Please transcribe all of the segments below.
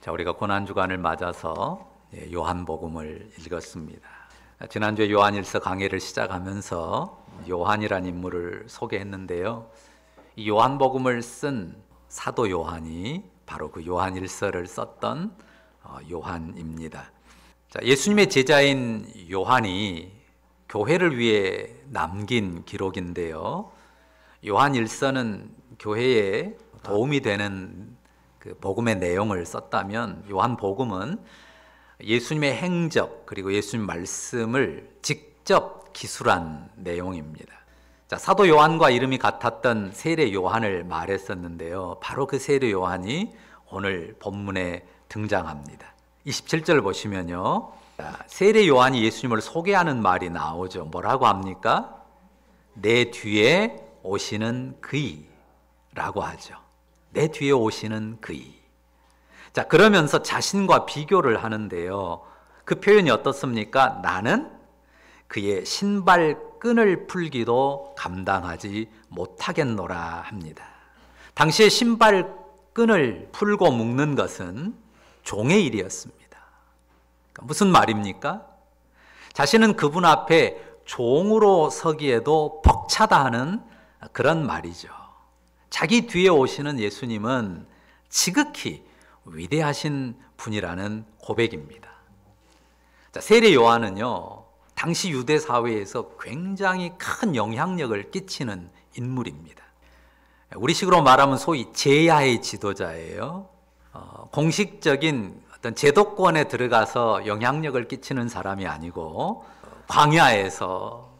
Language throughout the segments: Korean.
자, 우리가 고난주간을 맞아서 요한복음을 읽었습니다. 지난주에 요한일서 강해를 시작하면서 요한이라는 인물을 소개했는데요. 이 요한복음을 쓴 사도 요한이 바로 그 요한일서를 썼던 요한입니다. 자, 예수님의 제자인 요한이 교회를 위해 남긴 기록인데요. 요한일서는 교회에 도움이 되는 그 복음의 내용을 썼다면 요한복음은 예수님의 행적 그리고 예수님 말씀을 직접 기술한 내용입니다. 자, 사도 요한과 이름이 같았던 세례 요한을 말했었는데요. 바로 그 세례 요한이 오늘 본문에 등장합니다. 27절 보시면요. 자, 세례 요한이 예수님을 소개하는 말이 나오죠. 뭐라고 합니까? 내 뒤에 오시는 그이라고 하죠. 내 뒤에 오시는 그이. 자, 그러면서 자신과 비교를 하는데요. 그 표현이 어떻습니까? 나는 그의 신발끈을 풀기도 감당하지 못하겠노라 합니다. 당시에 신발끈을 풀고 묶는 것은 종의 일이었습니다. 무슨 말입니까? 자신은 그분 앞에 종으로 서기에도 벅차다 하는 그런 말이죠. 자기 뒤에 오시는 예수님은 지극히 위대하신 분이라는 고백입니다. 자, 세례 요한은요, 당시 유대 사회에서 굉장히 큰 영향력을 끼치는 인물입니다. 우리식으로 말하면 소위 제야의 지도자예요. 공식적인 어떤 제도권에 들어가서 영향력을 끼치는 사람이 아니고 광야에서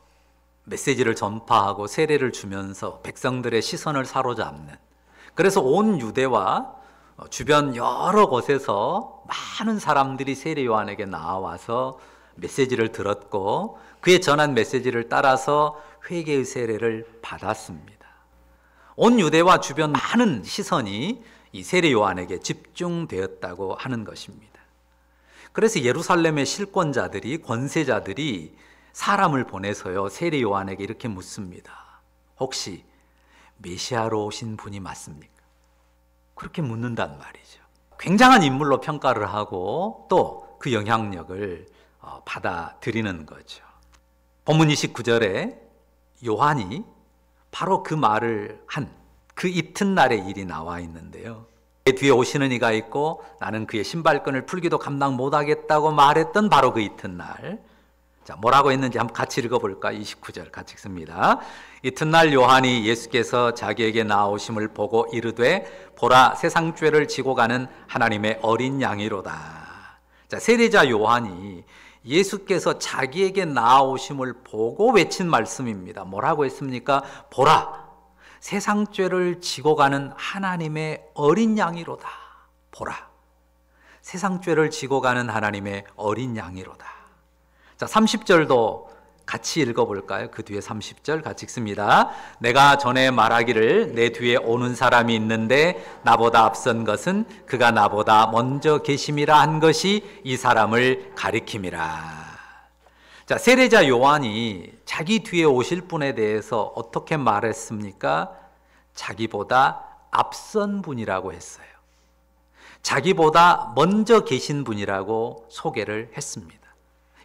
메시지를 전파하고 세례를 주면서 백성들의 시선을 사로잡는, 그래서 온 유대와 주변 여러 곳에서 많은 사람들이 세례 요한에게 나와서 메시지를 들었고 그의 전한 메시지를 따라서 회개의 세례를 받았습니다. 온 유대와 주변 많은 시선이 이 세례 요한에게 집중되었다고 하는 것입니다. 그래서 예루살렘의 실권자들이, 권세자들이 사람을 보내서요, 세례 요한에게 이렇게 묻습니다. 혹시 메시아로 오신 분이 맞습니까? 그렇게 묻는단 말이죠. 굉장한 인물로 평가를 하고 또 그 영향력을 받아들이는 거죠. 본문 29절에 요한이 바로 그 말을 한 그 이튿날의 일이 나와 있는데요. 내 뒤에 오시는 이가 있고 나는 그의 신발끈을 풀기도 감당 못하겠다고 말했던 바로 그 이튿날. 자, 뭐라고 했는지 한번 같이 읽어볼까? 29절 같이 읽습니다. 이튿날 요한이 예수께서 자기에게 나오심을 보고 이르되 보라, 세상 죄를 지고 가는 하나님의 어린 양이로다. 자, 세례자 요한이 예수께서 자기에게 나오심을 보고 외친 말씀입니다. 뭐라고 했습니까? 보라, 세상 죄를 지고 가는 하나님의 어린 양이로다. 보라, 세상 죄를 지고 가는 하나님의 어린 양이로다. 자, 30절도 같이 읽어볼까요? 그 뒤에 30절 같이 읽습니다. 내가 전에 말하기를 내 뒤에 오는 사람이 있는데 나보다 앞선 것은 그가 나보다 먼저 계심이라 한 것이 이 사람을 가리킴이라. 자, 세례자 요한이 자기 뒤에 오실 분에 대해서 어떻게 말했습니까? 자기보다 앞선 분이라고 했어요. 자기보다 먼저 계신 분이라고 소개를 했습니다.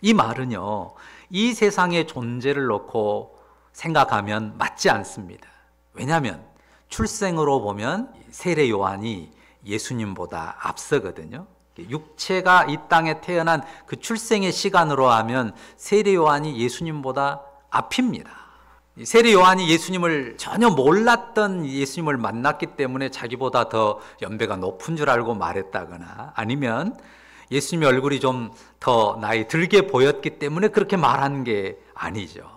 이 말은요, 이 세상의 존재를 놓고 생각하면 맞지 않습니다. 왜냐하면 출생으로 보면 세례 요한이 예수님보다 앞서거든요. 육체가 이 땅에 태어난 그 출생의 시간으로 하면 세례 요한이 예수님보다 앞입니다. 세례 요한이 예수님을 전혀 몰랐던 예수님을 만났기 때문에 자기보다 더 연배가 높은 줄 알고 말했다거나, 아니면 예수님의 얼굴이 좀 더 나이 들게 보였기 때문에 그렇게 말한 게 아니죠.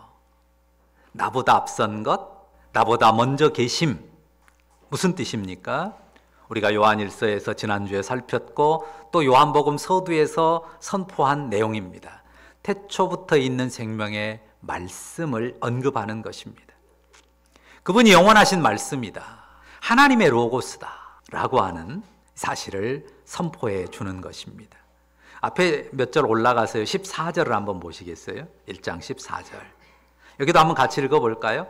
나보다 앞선 것, 나보다 먼저 계심. 무슨 뜻입니까? 우리가 요한일서에서 지난주에 살폈고 또 요한복음 서두에서 선포한 내용입니다. 태초부터 있는 생명의 말씀을 언급하는 것입니다. 그분이 영원하신 말씀이다, 하나님의 로고스다 라고 하는 사실을 선포해 주는 것입니다. 앞에 몇 절 올라가서요, 14절을 한번 보시겠어요? 1장 14절. 여기도 한번 같이 읽어볼까요?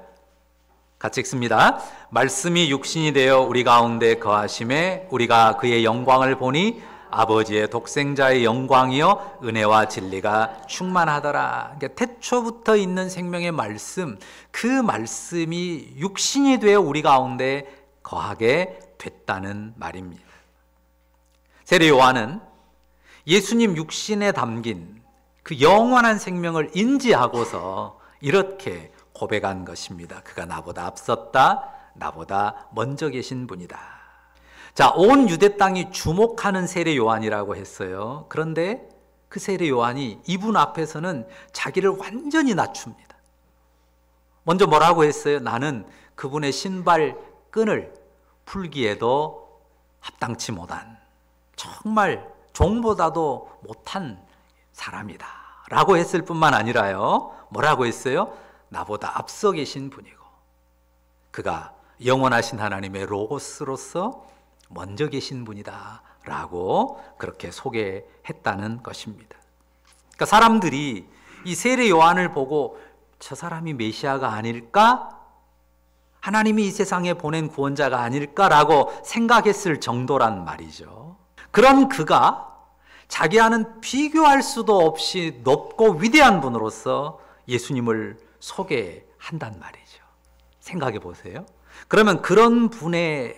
같이 읽습니다. 말씀이 육신이 되어 우리 가운데 거하심에 우리가 그의 영광을 보니 아버지의 독생자의 영광이요 은혜와 진리가 충만하더라. 그러니까 태초부터 있는 생명의 말씀, 그 말씀이 육신이 되어 우리 가운데 거하게 됐다는 말입니다. 세례 요한은 예수님 육신에 담긴 그 영원한 생명을 인지하고서 이렇게 고백한 것입니다. 그가 나보다 앞섰다, 나보다 먼저 계신 분이다. 자, 온 유대 땅이 주목하는 세례 요한이라고 했어요. 그런데 그 세례 요한이 이분 앞에서는 자기를 완전히 낮춥니다. 먼저 뭐라고 했어요? 나는 그분의 신발끈을 풀기에도 합당치 못한, 정말 종보다도 못한 사람이다 라고 했을 뿐만 아니라요, 뭐라고 했어요? 나보다 앞서 계신 분이고 그가 영원하신 하나님의 로고스로서 먼저 계신 분이다 라고 그렇게 소개했다는 것입니다. 그러니까 사람들이 이 세례 요한을 보고 저 사람이 메시아가 아닐까? 하나님이 이 세상에 보낸 구원자가 아닐까라고 생각했을 정도란 말이죠. 그런 그가 자기와는 비교할 수도 없이 높고 위대한 분으로서 예수님을 소개한단 말이죠. 생각해 보세요. 그러면 그런 분의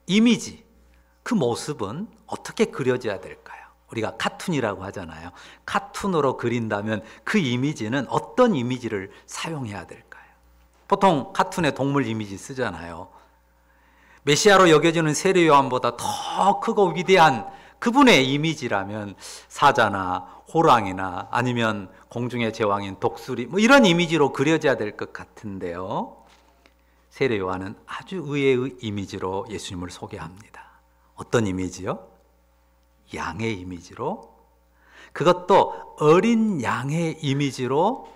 이미지, 그 모습은 어떻게 그려져야 될까요? 우리가 카툰이라고 하잖아요. 카툰으로 그린다면 그 이미지는 어떤 이미지를 사용해야 될까요? 보통 카툰에 동물 이미지 쓰잖아요. 메시아로 여겨지는 세례 요한보다 더 크고 위대한 그분의 이미지라면 사자나 호랑이나 아니면 공중의 제왕인 독수리, 뭐 이런 이미지로 그려져야 될 것 같은데요. 세례 요한은 아주 의외의 이미지로 예수님을 소개합니다. 어떤 이미지요? 양의 이미지로, 그것도 어린 양의 이미지로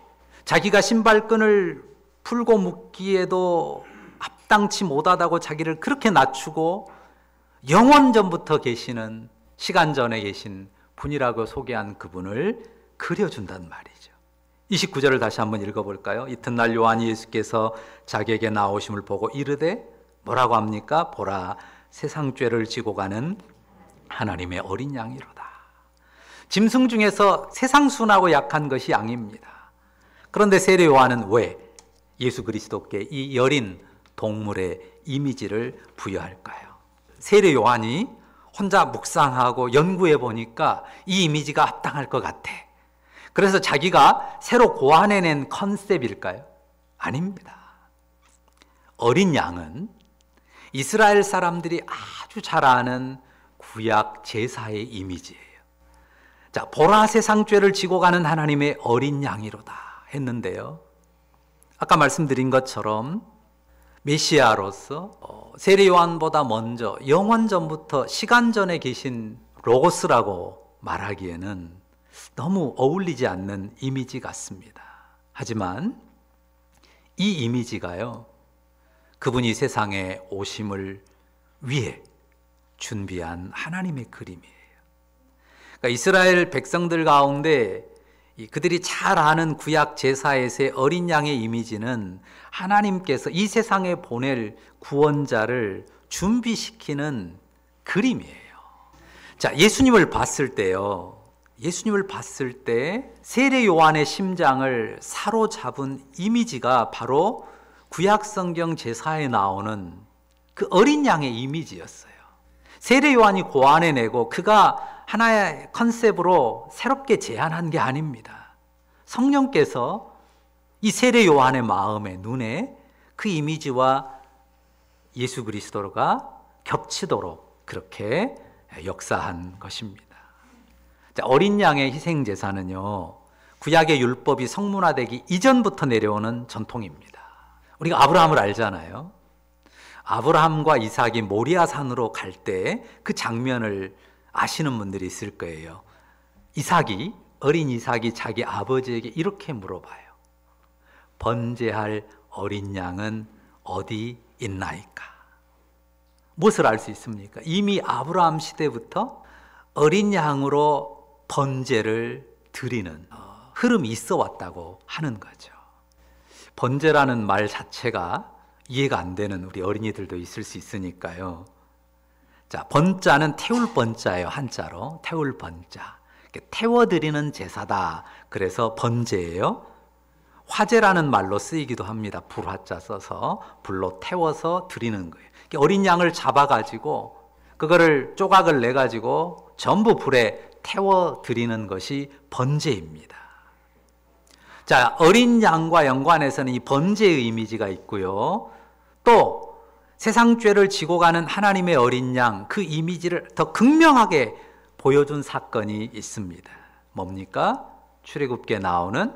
자기가 신발끈을 풀고 묶기에도 합당치 못하다고 자기를 그렇게 낮추고 영원 전부터 계시는, 시간 전에 계신 분이라고 소개한 그분을 그려준단 말이죠. 29절을 다시 한번 읽어볼까요? 이튿날 요한이 예수께서 자기에게 나오심을 보고 이르되 뭐라고 합니까? 보라, 세상 죄를 지고 가는 하나님의 어린 양이로다. 짐승 중에서 세상 순하고 약한 것이 양입니다. 그런데 세례 요한은 왜 예수 그리스도께 이 여린 동물의 이미지를 부여할까요? 세례 요한이 혼자 묵상하고 연구해 보니까 이 이미지가 합당할 것 같아. 그래서 자기가 새로 고안해낸 컨셉일까요? 아닙니다. 어린 양은 이스라엘 사람들이 아주 잘 아는 구약 제사의 이미지예요. 자, 보라, 세상 죄를 지고 가는 하나님의 어린 양이로다 했는데요. 아까 말씀드린 것처럼 메시아로서 세례 요한보다 먼저 영원 전부터 시간 전에 계신 로고스라고 말하기에는 너무 어울리지 않는 이미지 같습니다. 하지만 이 이미지가요, 그분이 세상에 오심을 위해 준비한 하나님의 그림이에요. 그러니까 이스라엘 백성들 가운데 그들이 잘 아는 구약 제사에서의 어린 양의 이미지는 하나님께서 이 세상에 보낼 구원자를 준비시키는 그림이에요. 자, 예수님을 봤을 때요, 예수님을 봤을 때 세례 요한의 심장을 사로잡은 이미지가 바로 구약 성경 제사에 나오는 그 어린 양의 이미지였어요. 세례 요한이 고안해내고 그가 하나의 컨셉으로 새롭게 제안한 게 아닙니다. 성령께서 이 세례 요한의 마음에, 눈에 그 이미지와 예수 그리스도가 겹치도록 그렇게 역사한 것입니다. 자, 어린 양의 희생 제사는요, 구약의 율법이 성문화되기 이전부터 내려오는 전통입니다. 우리가 아브라함을 알잖아요. 아브라함과 이삭이 모리아 산으로 갈 때 그 장면을 아시는 분들이 있을 거예요. 어린 이삭이 자기 아버지에게 이렇게 물어봐요. 번제할 어린 양은 어디 있나이까? 무엇을 알 수 있습니까? 이미 아브라함 시대부터 어린 양으로 번제를 드리는 흐름이 있어 왔다고 하는 거죠. 번제라는 말 자체가 이해가 안 되는 우리 어린이들도 있을 수 있으니까요. 자, 번자는 태울 번자예요. 한자로 태울 번자. 태워드리는 제사다. 그래서 번제예요. 화제라는 말로 쓰이기도 합니다. 불화자 써서 불로 태워서 드리는 거예요. 어린 양을 잡아가지고 그거를 조각을 내가지고 전부 불에 태워 드리는 것이 번제입니다. 자, 어린 양과 연관해서는 이 번제의 이미지가 있고요. 또 세상 죄를 지고 가는 하나님의 어린 양, 그 이미지를 더 극명하게 보여준 사건이 있습니다. 뭡니까? 출애굽기에 나오는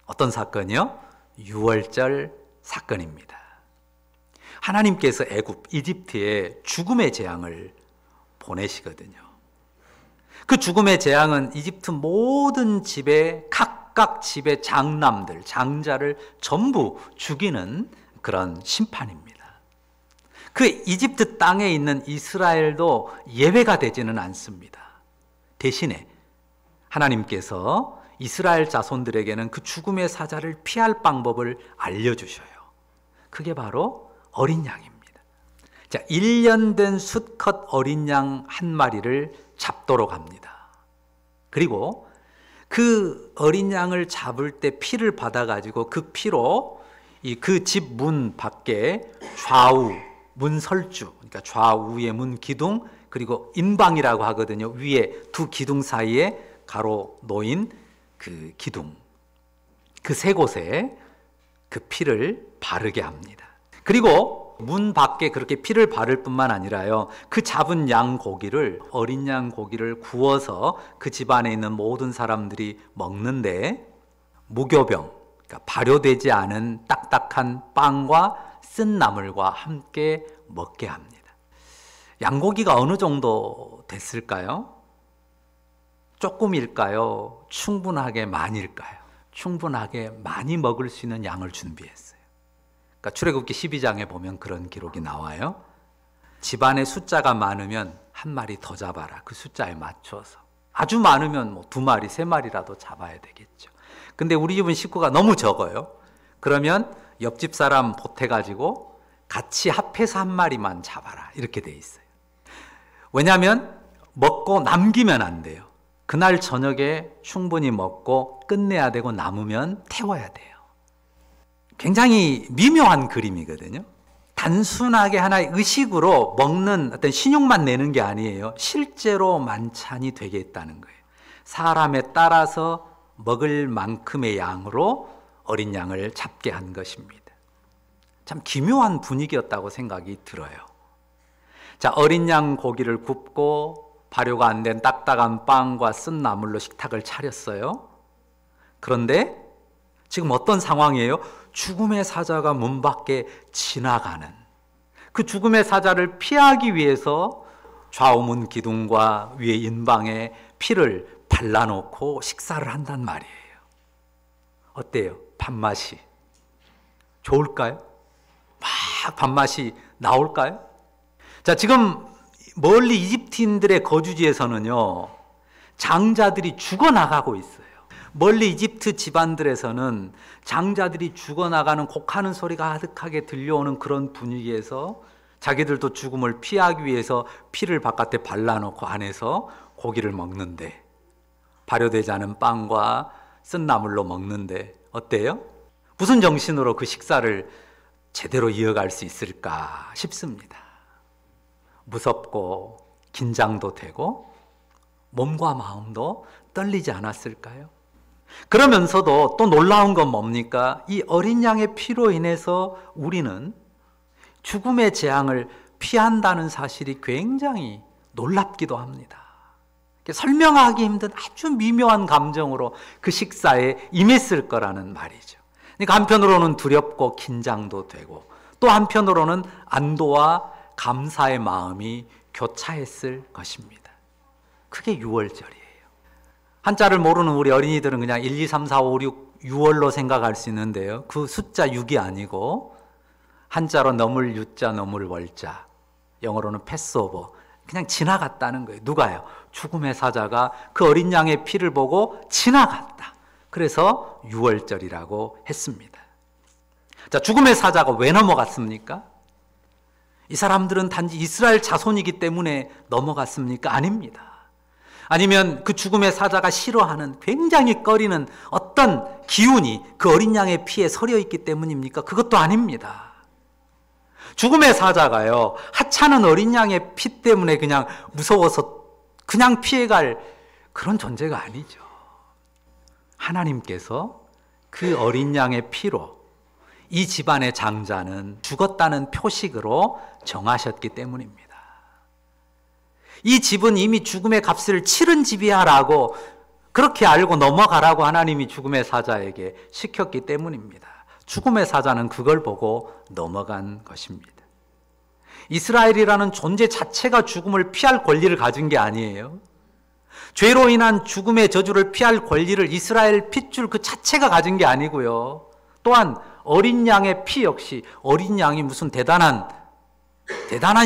어떤 사건이요? 유월절 사건입니다. 하나님께서 이집트에 죽음의 재앙을 보내시거든요. 그 죽음의 재앙은 이집트 모든 집에 각각 집의 장남들, 장자를 전부 죽이는 그런 심판입니다. 그 이집트 땅에 있는 이스라엘도 예외가 되지는 않습니다. 대신에 하나님께서 이스라엘 자손들에게는 그 죽음의 사자를 피할 방법을 알려주셔요. 그게 바로 어린 양입니다. 자, 1년 된 수컷 어린 양 한 마리를 잡도록 합니다. 그리고 그 어린 양을 잡을 때 피를 받아가지고 그 피로 그 집 문 밖에 좌우 문 설주, 그러니까 좌우의 문 기둥, 그리고 인방이라고 하거든요. 위에 두 기둥 사이에 가로 놓인 그 기둥, 그 세 곳에 그 피를 바르게 합니다. 그리고 문 밖에 그렇게 피를 바를 뿐만 아니라요, 그 잡은 양 고기를, 어린 양 고기를 구워서 그 집안에 있는 모든 사람들이 먹는데 무교병, 그러니까 발효되지 않은 딱딱한 빵과 쓴 나물과 함께 먹게 합니다. 양고기가 어느 정도 됐을까요? 조금일까요? 충분하게 많일까요? 충분하게 많이 먹을 수 있는 양을 준비했어요. 그러니까 출애굽기 12장에 보면 그런 기록이 나와요. 집안에 숫자가 많으면 한 마리 더 잡아라. 그 숫자에 맞춰서. 아주 많으면 뭐 2마리, 3마리라도 잡아야 되겠죠. 근데 우리 집은 식구가 너무 적어요. 그러면 옆집 사람 보태가지고 같이 합해서 한 마리만 잡아라. 이렇게 돼 있어요. 왜냐하면 먹고 남기면 안 돼요. 그날 저녁에 충분히 먹고 끝내야 되고 남으면 태워야 돼요. 굉장히 미묘한 그림이거든요. 단순하게 하나의 의식으로 먹는 어떤 신용만 내는 게 아니에요. 실제로 만찬이 되겠다는 거예요. 사람에 따라서 먹을 만큼의 양으로 어린 양을 잡게 한 것입니다. 참 기묘한 분위기였다고 생각이 들어요. 자, 어린 양 고기를 굽고 발효가 안 된 딱딱한 빵과 쓴 나물로 식탁을 차렸어요. 그런데 지금 어떤 상황이에요? 죽음의 사자가 문 밖에 지나가는, 그 죽음의 사자를 피하기 위해서 좌우문 기둥과 위에 인방에 피를 발라놓고 식사를 한단 말이에요. 어때요? 밥맛이 좋을까요? 막 밥맛이 나올까요? 자, 지금 멀리 이집트인들의 거주지에서는요, 장자들이 죽어나가고 있어요. 멀리 이집트 집안들에서는 장자들이 죽어나가는 곡하는 소리가 가득하게 들려오는 그런 분위기에서 자기들도 죽음을 피하기 위해서 피를 바깥에 발라놓고 안에서 고기를 먹는데, 발효되지 않은 빵과 쓴 나물로 먹는데 어때요? 무슨 정신으로 그 식사를 제대로 이어갈 수 있을까 싶습니다. 무섭고 긴장도 되고 몸과 마음도 떨리지 않았을까요? 그러면서도 또 놀라운 건 뭡니까? 이 어린 양의 피로 인해서 우리는 죽음의 재앙을 피한다는 사실이 굉장히 놀랍기도 합니다. 설명하기 힘든 아주 미묘한 감정으로 그 식사에 임했을 거라는 말이죠. 그러니까 한편으로는 두렵고 긴장도 되고 또 한편으로는 안도와 감사의 마음이 교차했을 것입니다. 그게 유월절이에요. 한자를 모르는 우리 어린이들은 그냥 1, 2, 3, 4, 5, 6, 6월로 생각할 수 있는데요. 그 숫자 6이 아니고 한자로 넘을 유자, 넘을 월자, 영어로는 패스오버, 그냥 지나갔다는 거예요. 누가요? 죽음의 사자가 그 어린 양의 피를 보고 지나갔다. 그래서 유월절이라고 했습니다. 자, 죽음의 사자가 왜 넘어갔습니까? 이 사람들은 단지 이스라엘 자손이기 때문에 넘어갔습니까? 아닙니다. 아니면 그 죽음의 사자가 싫어하는 굉장히 꺼리는 어떤 기운이 그 어린 양의 피에 서려 있기 때문입니까? 그것도 아닙니다. 죽음의 사자가요, 하찮은 어린 양의 피 때문에 그냥 무서워서 그냥 피해갈 그런 존재가 아니죠. 하나님께서 그 어린 양의 피로 이 집안의 장자는 죽었다는 표식으로 정하셨기 때문입니다. 이 집은 이미 죽음의 값을 치른 집이야 라고 그렇게 알고 넘어가라고 하나님이 죽음의 사자에게 시켰기 때문입니다. 죽음의 사자는 그걸 보고 넘어간 것입니다. 이스라엘이라는 존재 자체가 죽음을 피할 권리를 가진 게 아니에요. 죄로 인한 죽음의 저주를 피할 권리를 이스라엘 핏줄 그 자체가 가진 게 아니고요. 또한 어린 양의 피 역시 어린 양이 무슨 대단한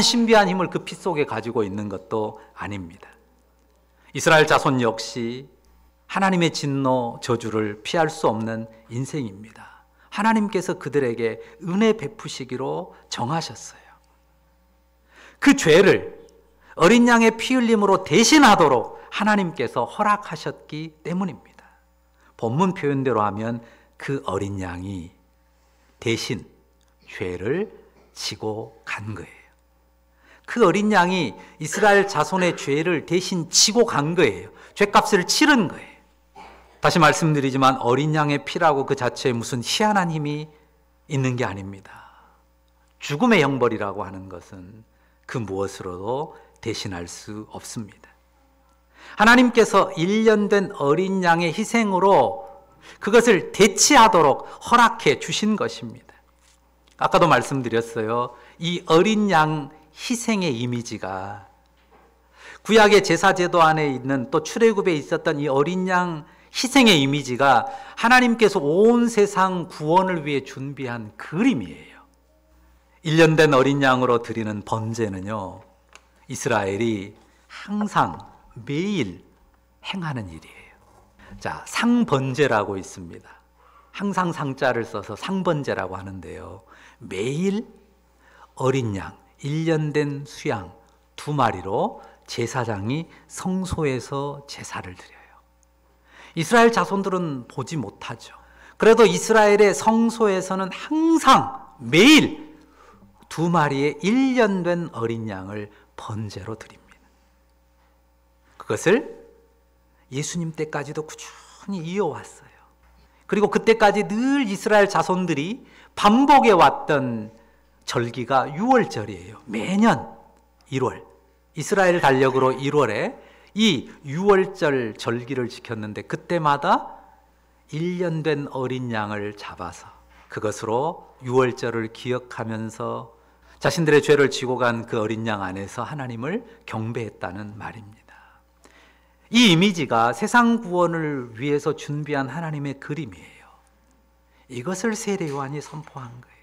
신비한 힘을 그 피 속에 가지고 있는 것도 아닙니다. 이스라엘 자손 역시 하나님의 진노 저주를 피할 수 없는 인생입니다. 하나님께서 그들에게 은혜 베푸시기로 정하셨어요. 그 죄를 어린 양의 피 흘림으로 대신하도록 하나님께서 허락하셨기 때문입니다. 본문 표현대로 하면 그 어린 양이 대신 죄를 지고 간 거예요. 그 어린 양이 이스라엘 자손의 죄를 대신 지고 간 거예요. 죄값을 치른 거예요. 다시 말씀드리지만 어린 양의 피라고 그 자체에 무슨 희한한 힘이 있는 게 아닙니다. 죽음의 형벌이라고 하는 것은 그 무엇으로도 대신할 수 없습니다. 하나님께서 1년 된 어린 양의 희생으로 그것을 대치하도록 허락해 주신 것입니다. 아까도 말씀드렸어요. 이 어린 양 희생의 이미지가 구약의 제사제도 안에 있는 또 출애굽에 있었던 이 어린 양 희생의 이미지가 하나님께서 온 세상 구원을 위해 준비한 그림이에요. 1년 된 어린 양으로 드리는 번제는요, 이스라엘이 항상 매일 행하는 일이에요. 자, 상번제라고 있습니다. 항상 상자를 써서 상번제라고 하는데요. 매일 어린 양 1년 된 수양 2마리로 제사장이 성소에서 제사를 드려요. 이스라엘 자손들은 보지 못하죠. 그래도 이스라엘의 성소에서는 항상 매일 2마리의 1년 된 어린 양을 번제로 드립니다. 그것을 예수님 때까지도 꾸준히 이어왔어요. 그리고 그때까지 늘 이스라엘 자손들이 반복해 왔던 절기가 유월절이에요. 매년 1월, 이스라엘 달력으로 1월에 이 유월절 절기를 지켰는데 그때마다 1년 된 어린 양을 잡아서 그것으로 유월절을 기억하면서 자신들의 죄를 지고 간 그 어린 양 안에서 하나님을 경배했다는 말입니다. 이 이미지가 세상 구원을 위해서 준비한 하나님의 그림이에요. 이것을 세례 요한이 선포한 거예요.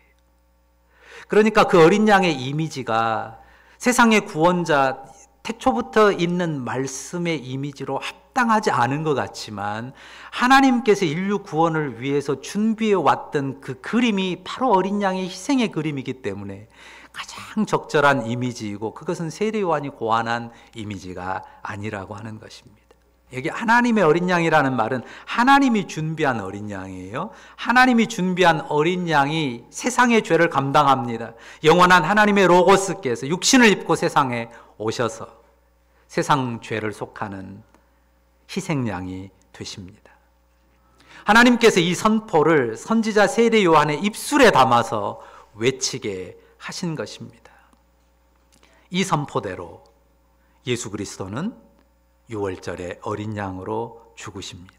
그러니까 그 어린 양의 이미지가 세상의 구원자 태초부터 있는 말씀의 이미지로 합당하지 않은 것 같지만 하나님께서 인류 구원을 위해서 준비해 왔던 그 그림이 바로 어린 양의 희생의 그림이기 때문에 가장 적절한 이미지이고 그것은 세례 요한이 고안한 이미지가 아니라고 하는 것입니다. 여기 하나님의 어린 양이라는 말은 하나님이 준비한 어린 양이에요. 하나님이 준비한 어린 양이 세상의 죄를 감당합니다. 영원한 하나님의 로고스께서 육신을 입고 세상에 오셔서 세상 죄를 속하는 희생양이 되십니다. 하나님께서 이 선포를 선지자 세례 요한의 입술에 담아서 외치게 하신 것입니다. 이 선포대로 예수 그리스도는 6월절에 어린 양으로 죽으십니다.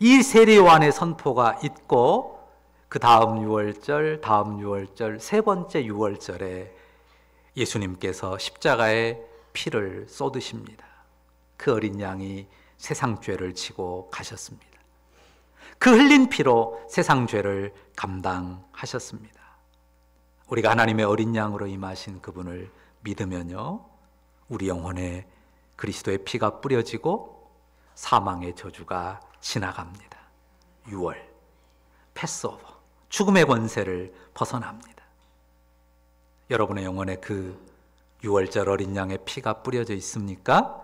이 세례 요한의 선포가 있고 그 다음 6월절, 다음 6월절, 세 번째 6월절에 예수님께서 십자가에 피를 쏟으십니다. 그 어린 양이 세상 죄를 지고 가셨습니다. 그 흘린 피로 세상 죄를 감당하셨습니다. 우리가 하나님의 어린 양으로 임하신 그분을 믿으면요, 우리 영혼에 그리스도의 피가 뿌려지고 사망의 저주가 지나갑니다. 6월, 패스오버, 죽음의 권세를 벗어납니다. 여러분의 영혼에 그 유월절 어린 양의 피가 뿌려져 있습니까?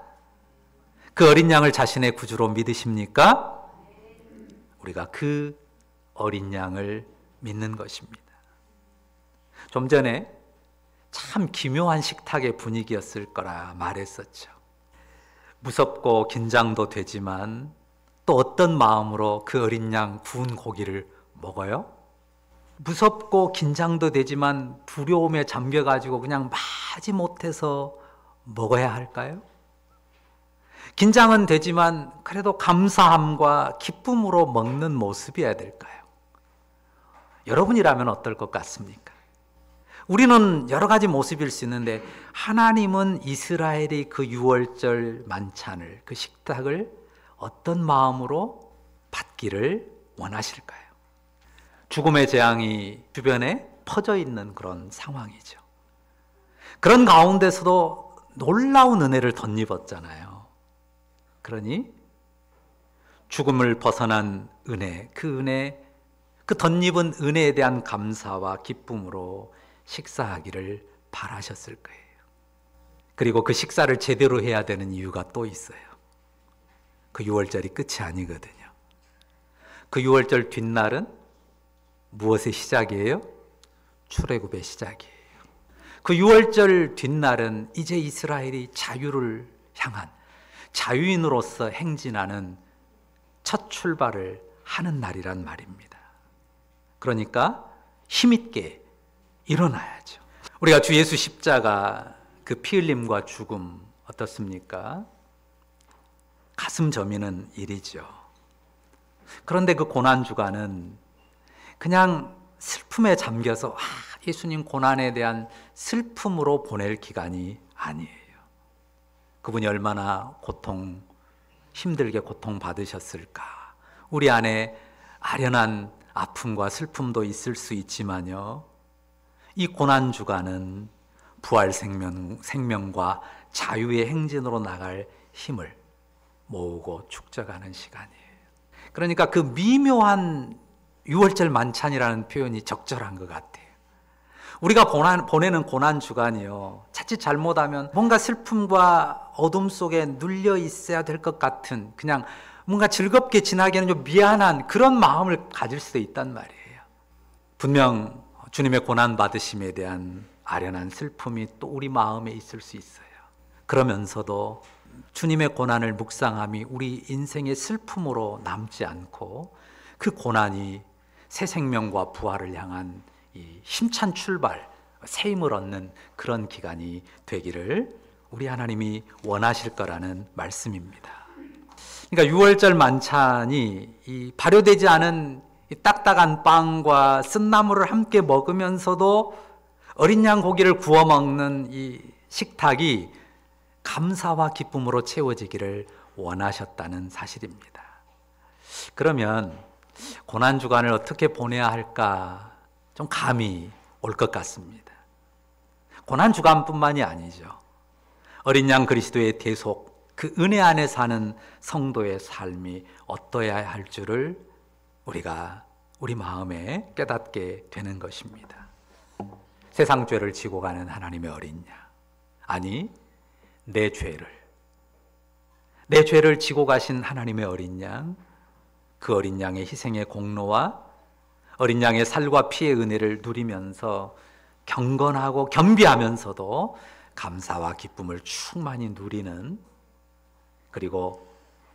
그 어린 양을 자신의 구주로 믿으십니까? 우리가 그 어린 양을 믿는 것입니다. 좀 전에 참 기묘한 식탁의 분위기였을 거라 말했었죠. 무섭고 긴장도 되지만 또 어떤 마음으로 그 어린 양 구운 고기를 먹어요? 무섭고 긴장도 되지만 두려움에 잠겨가지고 그냥 마지 못해서 먹어야 할까요? 긴장은 되지만 그래도 감사함과 기쁨으로 먹는 모습이어야 될까요? 여러분이라면 어떨 것 같습니까? 우리는 여러 가지 모습일 수 있는데 하나님은 이스라엘이 그 유월절 만찬을, 그 식탁을 어떤 마음으로 받기를 원하실까요? 죽음의 재앙이 주변에 퍼져 있는 그런 상황이죠. 그런 가운데서도 놀라운 은혜를 덧입었잖아요. 그러니 죽음을 벗어난 은혜, 그 덧입은 은혜에 대한 감사와 기쁨으로 식사하기를 바라셨을 거예요. 그리고 그 식사를 제대로 해야 되는 이유가 또 있어요. 그 유월절이 끝이 아니거든요. 그 유월절 뒷날은 무엇의 시작이에요? 출애굽의 시작이에요. 그 유월절 뒷날은 이제 이스라엘이 자유를 향한 자유인으로서 행진하는 첫 출발을 하는 날이란 말입니다. 그러니까 힘있게 일어나야죠. 우리가 주 예수 십자가 그 피 흘림과 죽음 어떻습니까? 가슴 저미는 일이죠. 그런데 그 고난주간은 그냥 슬픔에 잠겨서 예수님 고난에 대한 슬픔으로 보낼 기간이 아니에요. 그분이 얼마나 힘들게 고통받으셨을까. 우리 안에 아련한 아픔과 슬픔도 있을 수 있지만요, 이 고난주간은 부활 생명과 자유의 행진으로 나갈 힘을 모으고 축적하는 시간이에요. 그러니까 그 미묘한 유월절 만찬이라는 표현이 적절한 것 같아요. 우리가 보내는 고난주간이요, 자칫 잘못하면 뭔가 슬픔과 어둠 속에 눌려 있어야 될 것 같은, 그냥 뭔가 즐겁게 지나기에는 좀 미안한 그런 마음을 가질 수도 있단 말이에요. 분명 주님의 고난받으심에 대한 아련한 슬픔이 또 우리 마음에 있을 수 있어요. 그러면서도 주님의 고난을 묵상함이 우리 인생의 슬픔으로 남지 않고 그 고난이 새 생명과 부활을 향한 이 힘찬 출발, 새 힘을 얻는 그런 기간이 되기를 우리 하나님이 원하실 거라는 말씀입니다. 그러니까 유월절 만찬이 이 발효되지 않은 이 딱딱한 빵과 쓴나물을 함께 먹으면서도 어린 양 고기를 구워 먹는 이 식탁이 감사와 기쁨으로 채워지기를 원하셨다는 사실입니다. 그러면 고난주간을 어떻게 보내야 할까 좀 감이 올 것 같습니다. 고난주간뿐만이 아니죠. 어린 양 그리스도의 대속, 그 은혜 안에 사는 성도의 삶이 어떠해야 할 줄을 우리가 우리 마음에 깨닫게 되는 것입니다. 세상 죄를 지고 가는 하나님의 어린 양, 아니 내 죄를 지고 가신 하나님의 어린 양, 그 어린 양의 희생의 공로와 어린 양의 살과 피의 은혜를 누리면서 경건하고 겸비하면서도 감사와 기쁨을 충만히 누리는, 그리고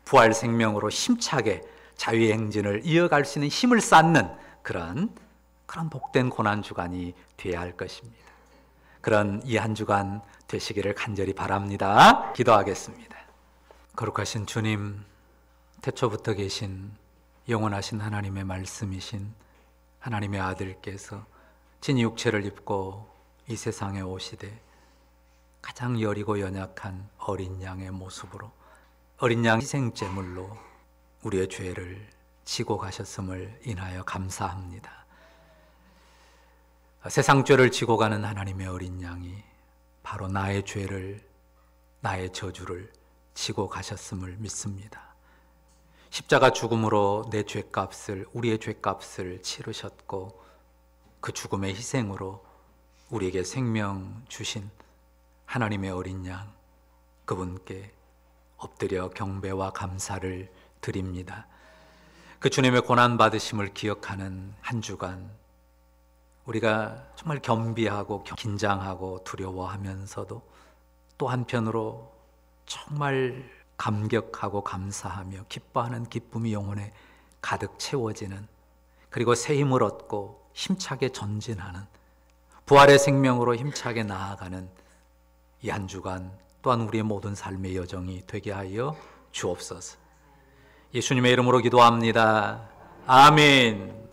부활 생명으로 힘차게 자유의 행진을 이어갈 수 있는 힘을 쌓는 그런 복된 고난주간이 되어야 할 것입니다. 그런 이 한 주간 되시기를 간절히 바랍니다. 기도하겠습니다. 거룩하신 주님, 태초부터 계신 영원하신 하나님의 말씀이신 하나님의 아들께서 진이 육체를 입고 이 세상에 오시되 가장 여리고 연약한 어린 양의 모습으로, 어린 양 희생제물로 우리의 죄를 지고 가셨음을 인하여 감사합니다. 세상 죄를 지고 가는 하나님의 어린 양이 바로 나의 죄를, 나의 저주를 지고 가셨음을 믿습니다. 십자가 죽음으로 내 죄값을, 우리의 죄값을 치르셨고 그 죽음의 희생으로 우리에게 생명 주신 하나님의 어린 양, 그분께 엎드려 경배와 감사를 드립니다. 그 주님의 고난받으심을 기억하는 한 주간, 우리가 정말 겸비하고 긴장하고 두려워하면서도 또 한편으로 정말 감격하고 감사하며 기뻐하는 기쁨이 영혼에 가득 채워지는, 그리고 새 힘을 얻고 힘차게 전진하는, 부활의 생명으로 힘차게 나아가는 이 한 주간 또한 우리의 모든 삶의 여정이 되게 하여 주옵소서. 예수님의 이름으로 기도합니다. 아멘.